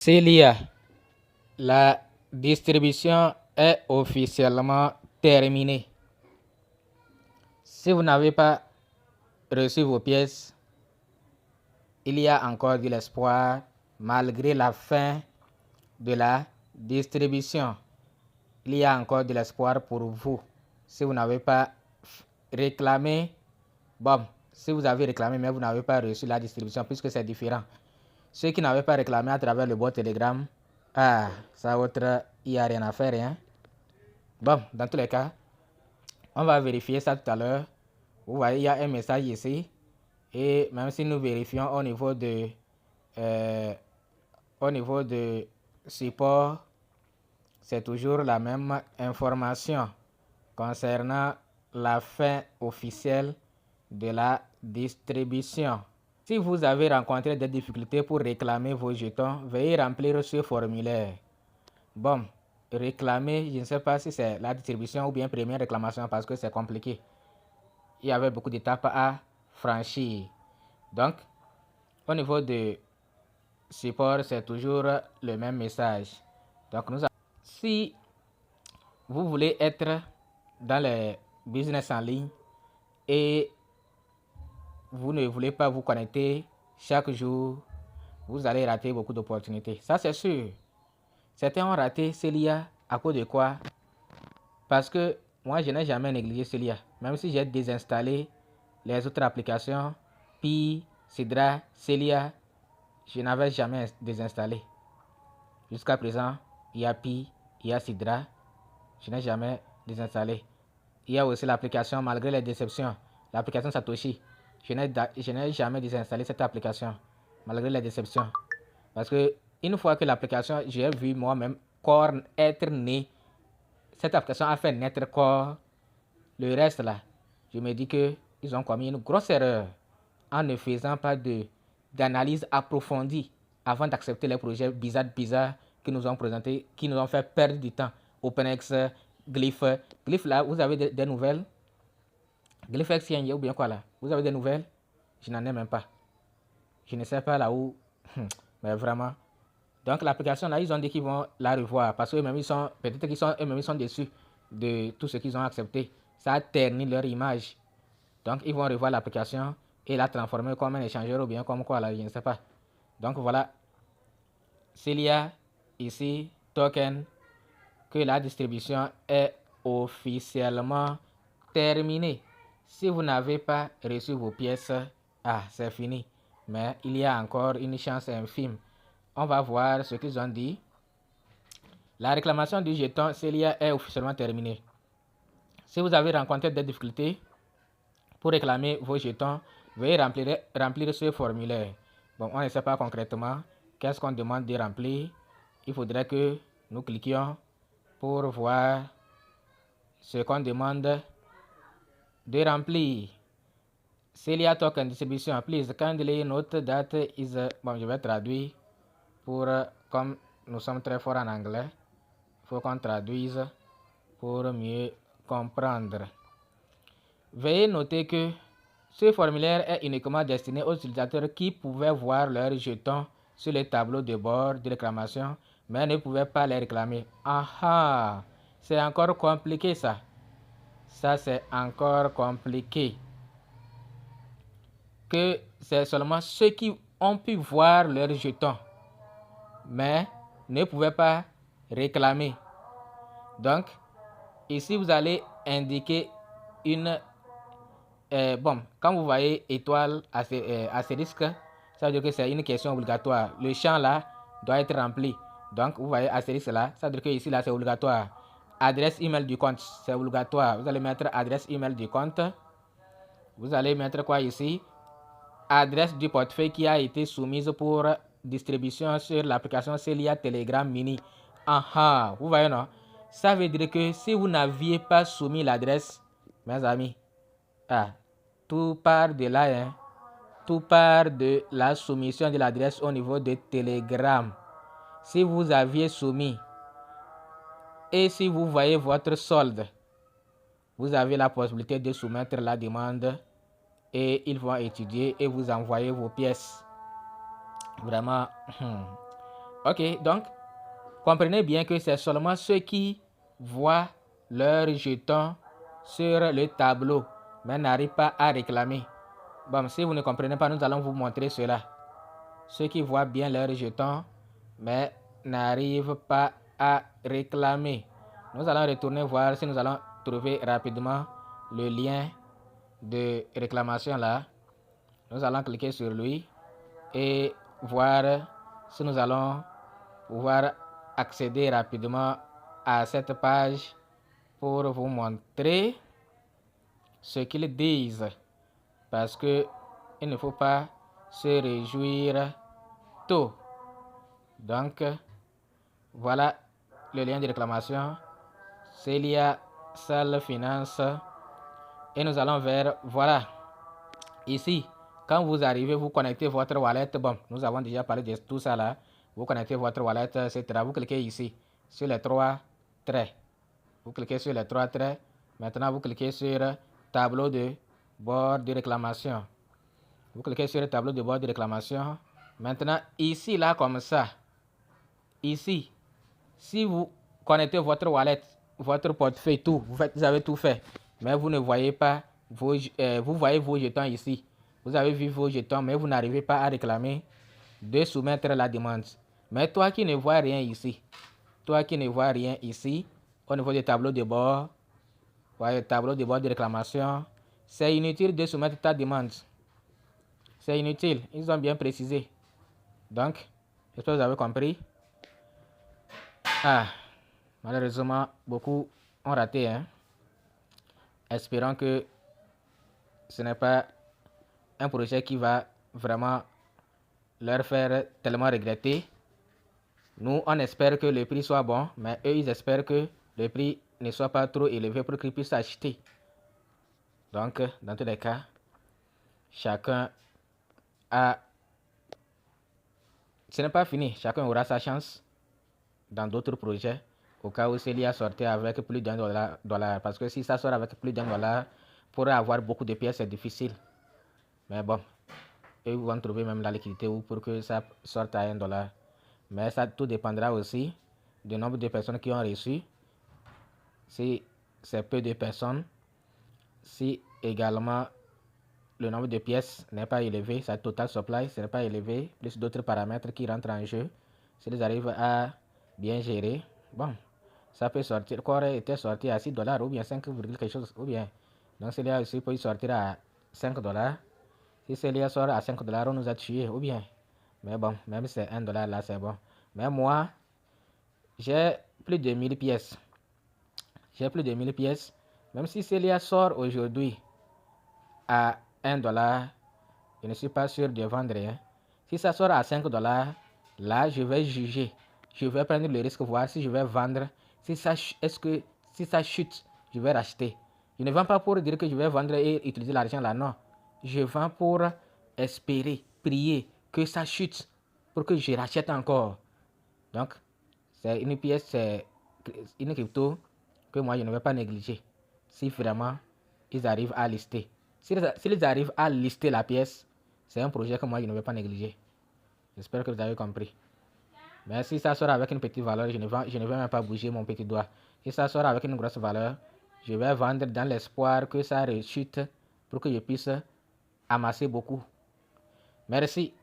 Célia, la distribution est officiellement terminée. Si vous n'avez pas reçu vos pièces, il y a encore de l'espoir malgré la fin de la distribution. Il y a encore de l'espoir pour vous. Si vous n'avez pas réclamé, bon, si vous avez réclamé mais vous n'avez pas reçu la distribution puisque c'est différent. Ceux qui n'avaient pas réclamé à travers le bot Telegram, ça autre, il n'y a rien à faire. Hein? Bon, dans tous les cas, on va vérifier ça tout à l'heure. Vous voyez, il y a un message ici. Et même si nous vérifions au niveau de support, c'est toujours la même information concernant la fin officielle de la distribution. Si vous avez rencontré des difficultés pour réclamer vos jetons, veuillez remplir ce formulaire. Bon, réclamer, je ne sais pas si c'est la distribution ou bien première réclamation parce que c'est compliqué. Il y avait beaucoup d'étapes à franchir. Donc, au niveau de support, c'est toujours le même message. Donc, si vous voulez être dans les business en ligne et vous ne voulez pas vous connecter chaque jour, vous allez rater beaucoup d'opportunités. Ça, c'est sûr. Certains ont raté Célia à cause de quoi? Parce que moi, je n'ai jamais négligé Célia. Même si j'ai désinstallé les autres applications, Pi, Sidra, Célia, je n'avais jamais désinstallé. Jusqu'à présent, il y a Pi, il y a Sidra, je n'ai jamais désinstallé. Il y a aussi l'application, malgré les déceptions, l'application Satoshi. Je n'ai jamais désinstallé cette application, malgré les déceptions. Parce que une fois que l'application, j'ai vu moi-même Core être né, cette application a fait naître Core. Le reste là, je me dis qu'ils ont commis une grosse erreur en ne faisant pas d'analyse approfondie avant d'accepter les projets bizarres qui nous ont présentés, qui nous ont fait perdre du temps. OpenX, Glyph. Glyph là, vous avez des nouvelles? Glyph Exchange ou bien quoi là? Vous avez des nouvelles? Je n'en ai même pas. Je ne sais pas là où. Mais vraiment. Donc l'application là, ils ont dit qu'ils vont la revoir parce qu'eux-mêmes ils sont, peut-être qu'ils sont, eux-mêmes ils sont déçus de tout ce qu'ils ont accepté. Ça a terni leur image. Donc ils vont revoir l'application et la transformer comme un échangeur ou bien comme quoi là, je ne sais pas. Donc voilà. S'il y a ici token que la distribution est officiellement terminée. Si vous n'avez pas reçu vos pièces, c'est fini. Mais il y a encore une chance infime. On va voir ce qu'ils ont dit. La réclamation du jeton Célia est officiellement terminée. Si vous avez rencontré des difficultés pour réclamer vos jetons, veuillez remplir ce formulaire. Bon, on ne sait pas concrètement qu'est-ce qu'on demande de remplir. Il faudrait que nous cliquions pour voir ce qu'on demande de remplir. Célia token distribution, please kindly note that is... Bon, je vais traduire pour... Comme nous sommes très forts en anglais, il faut qu'on traduise pour mieux comprendre. Veuillez noter que ce formulaire est uniquement destiné aux utilisateurs qui pouvaient voir leurs jetons sur les tableaux de bord de réclamation, mais ne pouvaient pas les réclamer. C'est encore compliqué ça. Ça, c'est encore compliqué. Que c'est seulement ceux qui ont pu voir leurs jetons, mais ne pouvaient pas réclamer. Donc, ici, vous allez indiquer une... bon, quand vous voyez étoile astérisque, ça veut dire que c'est une question obligatoire. Le champ là doit être rempli. Donc, vous voyez astérisque là, ça veut dire que ici là c'est obligatoire. Adresse email du compte, c'est obligatoire. Vous allez mettre adresse email du compte. Vous allez mettre quoi ici? Adresse du portefeuille qui a été soumise pour distribution sur l'application Célia Telegram Mini. Vous voyez non? Ça veut dire que si vous n'aviez pas soumis l'adresse, mes amis, tout part de là, hein? Tout part de la soumission de l'adresse au niveau de Telegram. Si vous aviez soumis et si vous voyez votre solde, vous avez la possibilité de soumettre la demande et ils vont étudier et vous envoyer vos pièces. Vraiment, Ok, donc, comprenez bien que c'est seulement ceux qui voient leur jeton sur le tableau, mais n'arrivent pas à réclamer. Bon, si vous ne comprenez pas, nous allons vous montrer cela. Ceux qui voient bien leur jeton, mais n'arrivent pas à réclamer. Nous allons retourner voir si nous allons trouver rapidement le lien de réclamation là. Nous allons cliquer sur lui et voir si nous allons pouvoir accéder rapidement à cette page pour vous montrer ce qu'ils disent. Parce que il ne faut pas se réjouir tôt. Donc, voilà le lien de réclamation. Celia Salle Finance. Et nous allons vers, voilà, ici. Quand vous arrivez, vous connectez votre wallet. Bon, nous avons déjà parlé de tout ça là. Vous connectez votre wallet, etc. Vous cliquez ici, sur les trois traits. Vous cliquez sur les trois traits. Maintenant, vous cliquez sur tableau de bord de réclamation. Vous cliquez sur le tableau de bord de réclamation. Maintenant, ici, là, comme ça. Ici, si vous connectez votre wallet, votre portefeuille, tout, vous avez tout fait. Mais vous ne voyez pas, vous voyez vos jetons ici. Vous avez vu vos jetons, mais vous n'arrivez pas à réclamer de soumettre la demande. Mais toi qui ne vois rien ici, au niveau du tableau de bord, voyez, tableau de bord de réclamation, c'est inutile de soumettre ta demande. C'est inutile, ils ont bien précisé. Donc, j'espère que vous avez compris. Malheureusement, beaucoup ont raté. Espérons que ce n'est pas un projet qui va vraiment leur faire tellement regretter. Nous, on espère que le prix soit bon, mais eux, ils espèrent que le prix ne soit pas trop élevé pour qu'ils puissent acheter. Donc, dans tous les cas, chacun a... Ce n'est pas fini, chacun aura sa chance dans d'autres projets. Au cas où Celia sortait avec plus $1. Parce que si ça sort avec plus $1, pour avoir beaucoup de pièces, c'est difficile. Mais bon, ils vont trouver même la liquidité pour que ça sorte à $1. Mais ça tout dépendra aussi du nombre de personnes qui ont reçu. Si c'est peu de personnes, si également le nombre de pièces n'est pas élevé, sa total supply ce n'est pas élevé, plus d'autres paramètres qui rentrent en jeu, s'ils arrivent à bien gérer, bon, ça peut sortir. Le corps était sorti à $6 ou bien 5, quelque chose, ou bien. Donc, Celia aussi peut sortir à $5. Si Celia sort à $5, on nous a tués, ou bien. Mais bon, même si c'est $1 là, c'est bon. Mais moi, j'ai plus de 1000 pièces. Même si Celia sort aujourd'hui à $1, je ne suis pas sûr de vendre. Si ça sort à $5, là, je vais juger. Je vais prendre le risque, voir si je vais vendre. Si ça chute, je vais racheter. Je ne vends pas pour dire que je vais vendre et utiliser l'argent là, non. Je vends pour espérer, prier que ça chute pour que je rachète encore. Donc, c'est une pièce, c'est une crypto que moi je ne vais pas négliger. Si vraiment ils arrivent à lister. S'ils arrivent à lister la pièce, c'est un projet que moi je ne vais pas négliger. J'espère que vous avez compris. Mais si ça sort avec une petite valeur, je ne vais même pas bouger mon petit doigt. Si ça sort avec une grosse valeur, je vais vendre dans l'espoir que ça rechute pour que je puisse amasser beaucoup. Merci.